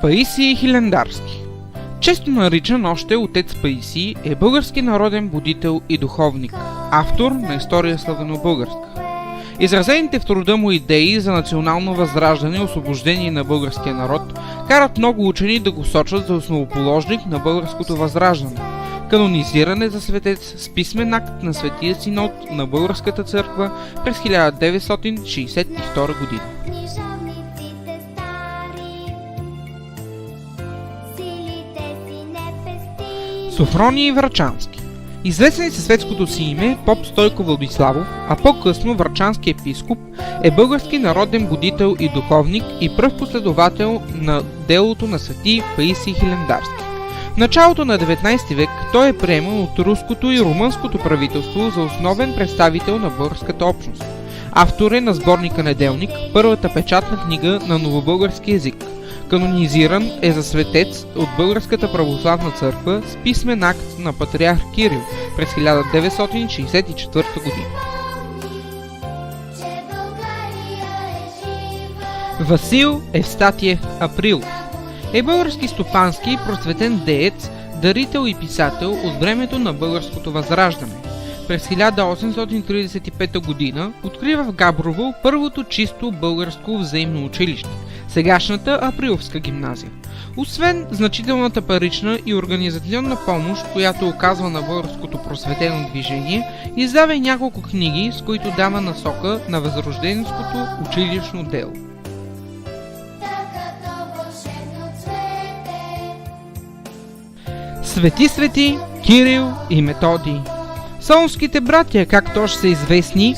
Паисий Хилендарски, често наричан още отец Паисий, е български народен будител и духовник, автор на история славянобългарска. Изразените в труда му идеи за национално възраждане и освобождение на българския народ карат много учени да го сочат за основоположник на българското възраждане, канонизиране за светец с писмен акт на Светия Синод на Българската църква през 1962 година. Софроний Врачански. Известен със светското си име поп Стойко Владиславов, а по-късно врачански епископ, е български народен будител и духовник и пръв последовател на делото на свети Паисий Хилендарски. В началото на 19 век той е приеман от руското и румънското правителство за основен представител на българската общност. Автор е на сборника Неделник, първата печатна книга на новобългарски език. Канонизиран е за светец от Българската православна църква с писмен акт на патриарх Кирил през 1964 година. Васил Евстатиев Априлов е български стопански просветен деец, дарител и писател от времето на българското възраждане. През 1835 година открива в Габрово първото чисто българско взаимно училище, сегашната Априловска гимназия. Освен значителната парична и организационна помощ, която оказва на българското просветено движение, издава и няколко книги, с които дава насока на възрожденското училищно дело. Свети Кирил и Методий. Солунските братя, както още са известни,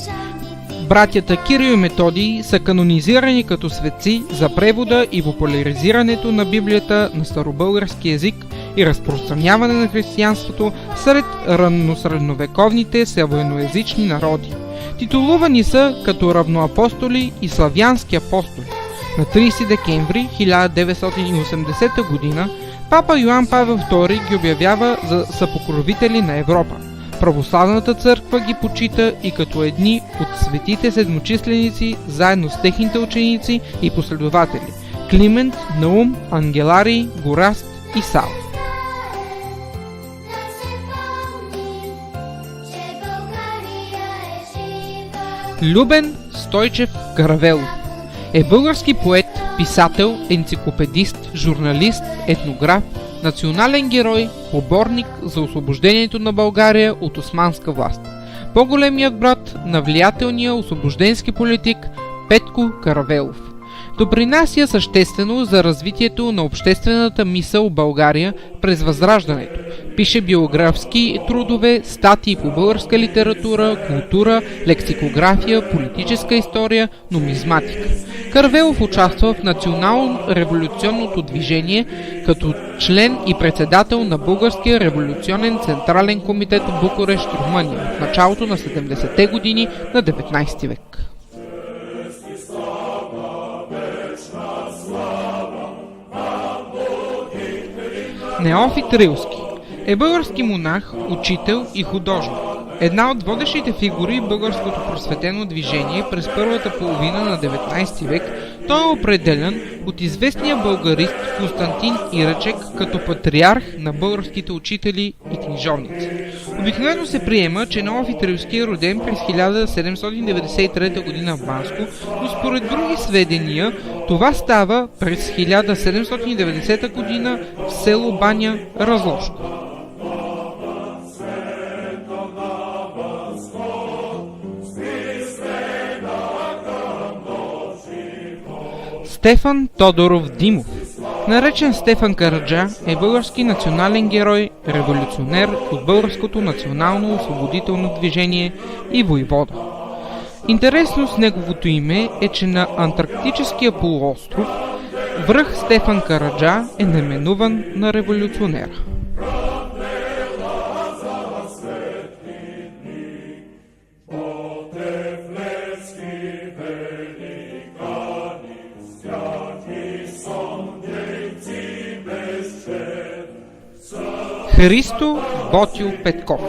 братята Кирил и Методий са канонизирани като светци за превода и популяризирането на Библията на старобългарски език и разпространяване на християнството сред ранносредновековните славяноезични народи. Титулувани са като равноапостоли и славянски апостоли. На 30 декември 1980 г. папа Йоан Павел II ги обявява за съпокровители на Европа. Православната църква ги почита и като едни от светите седмочисленици, заедно с техните ученици и последователи – Климент, Наум, Ангеларий, Гораст и Сав. Любен Стойчев Каравелов е български поет, писател, енциклопедист, журналист, етнограф, национален герой, поборник за освобождението на България от османска власт. По-големият брат на влиятелния освобожденски политик Петко Каравелов. Допринася съществено за развитието на обществената мисъл в България през Възраждането. Пише биографски трудове, статии по българска литература, култура, лексикография, политическа история, нумизматика. Каравелов участва в национално-революционното движение като член и председател на Българския революционен централен комитет в Букурещ, Румъния, в началото на 70-те години на 19 век. Неофит Рилски е български монах, учител и художник. Една от водещите фигури в българското просветено движение през първата половина на 19 век, той е определен от известния българист Константин Иречек като патриарх на българските учители и книжовници. Обикновено се приема, че Неофит Рилски е роден през 1793 г. в Банско, но според други сведения това става през 1790 г. в село Баня, Разложко. Стефан Тодоров Димов, наречен Стефан Караджа, е български национален герой, революционер от българското национално освободително движение и войвода. Интересно с неговото име е, че на Антарктическия полуостров връх Стефан Караджа е наименуван на революционера. Христо Ботил Петков.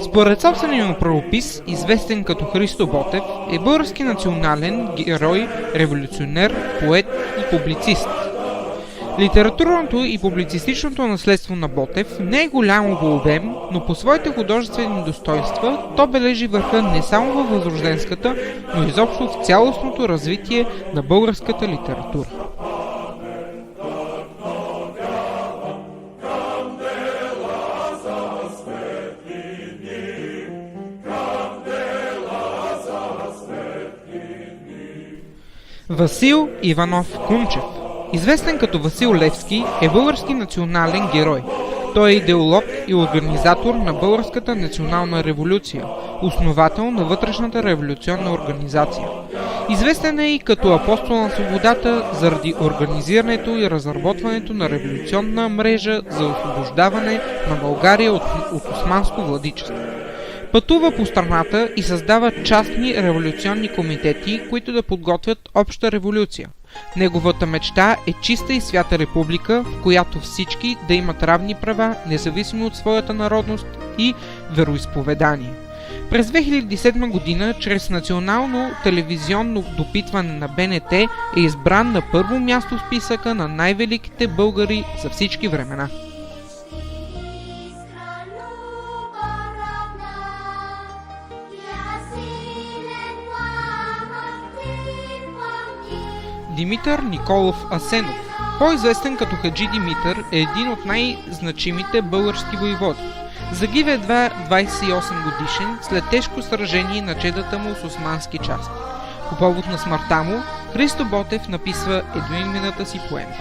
Според собствения му правопис, известен като Христо Ботев, е български национален герой, революционер, поет и публицист. Литературното и публицистичното наследство на Ботев не е голямо по обем, но по своите художествени достоинства то бележи върха не само във възрожденската, но изобщо в цялостното развитие на българската литература. Васил Иванов Кунчев, известен като Васил Левски, е български национален герой. Той е идеолог и организатор на Българската национална революция, основател на вътрешната революционна организация. Известен е и като апостол на свободата заради организирането и разработването на революционна мрежа за освобождаване на България от османско владичество. Пътува по страната и създава частни революционни комитети, които да подготвят обща революция. Неговата мечта е чиста и свята република, в която всички да имат равни права, независимо от своята народност и вероизповедание. През 2007 година, чрез национално телевизионно допитване на БНТ, е избран на първо място в списъка на най-великите българи за всички времена. Димитър Николов Асенов, по-известен като Хаджи Димитър, е един от най-значимите български войводи. Загива едва 28 годишен след тежко сражение на чедата му с османски части. По повод на смъртта му, Христо Ботев написва едноименната си поема.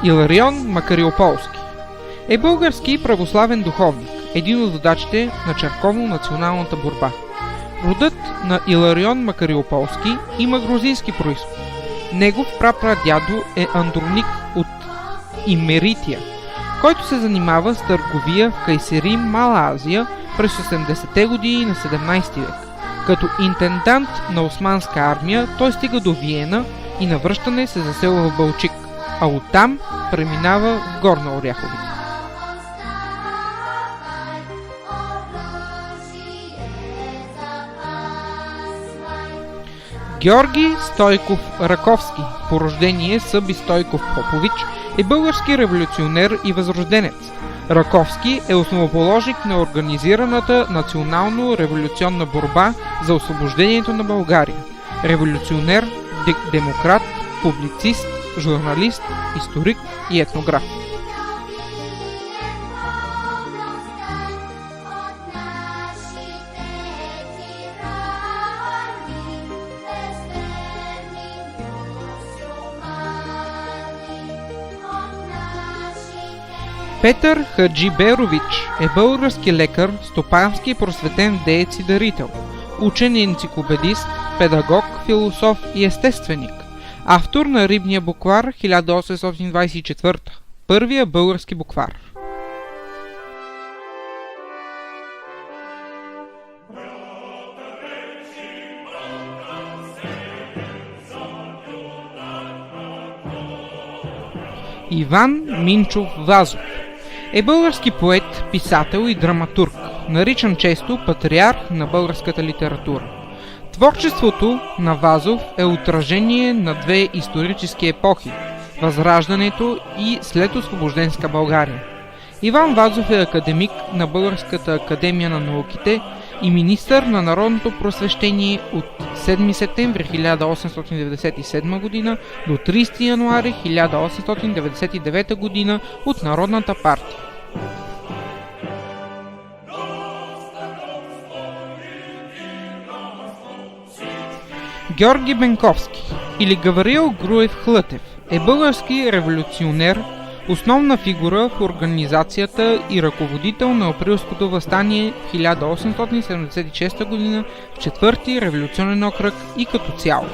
Иларион Макариополски е български православен духовник, един от водачите на църковно-националната борба. Родът на Иларион Макариополски има грузински произход. Негов прапрадядо е Андроник от Имерития, който се занимава с търговия в Кайсери, Мала Азия през 80-те години на 17 век. Като интендант на османска армия той стига до Виена и на връщане се заселва в Балчик, а оттам преминава в Горна Оряховица. Георги Стойков Раковски, по рождение Съби Стойков Попович, е български революционер и възрожденец. Раковски е основоположник на организираната национално-революционна борба за освобождението на България. Революционер, демократ, публицист, журналист, историк и етнограф. Петър Хаджиберович е български лекар, стопански и просветен деец и дарител, учен и енциклопедист, педагог, философ и естественик. Автор на Рибния буквар 1824, първия български буквар. Иван Минчов Вазов е български поет, писател и драматург, наричан често патриарх на българската литература. Творчеството на Вазов е отражение на две исторически епохи – Възраждането и следосвобожденска България. Иван Вазов е академик на Българската академия на науките и министър на народното просвещение от 7 септември 1897 г. до 30 януари 1899 г. от Народната партия. Георги Бенковски или Гавриил Груев Хлътев е български революционер, основна фигура в организацията и ръководител на Априлското въстание в 1876 г. в 4-ти революционен окръг и като цяло.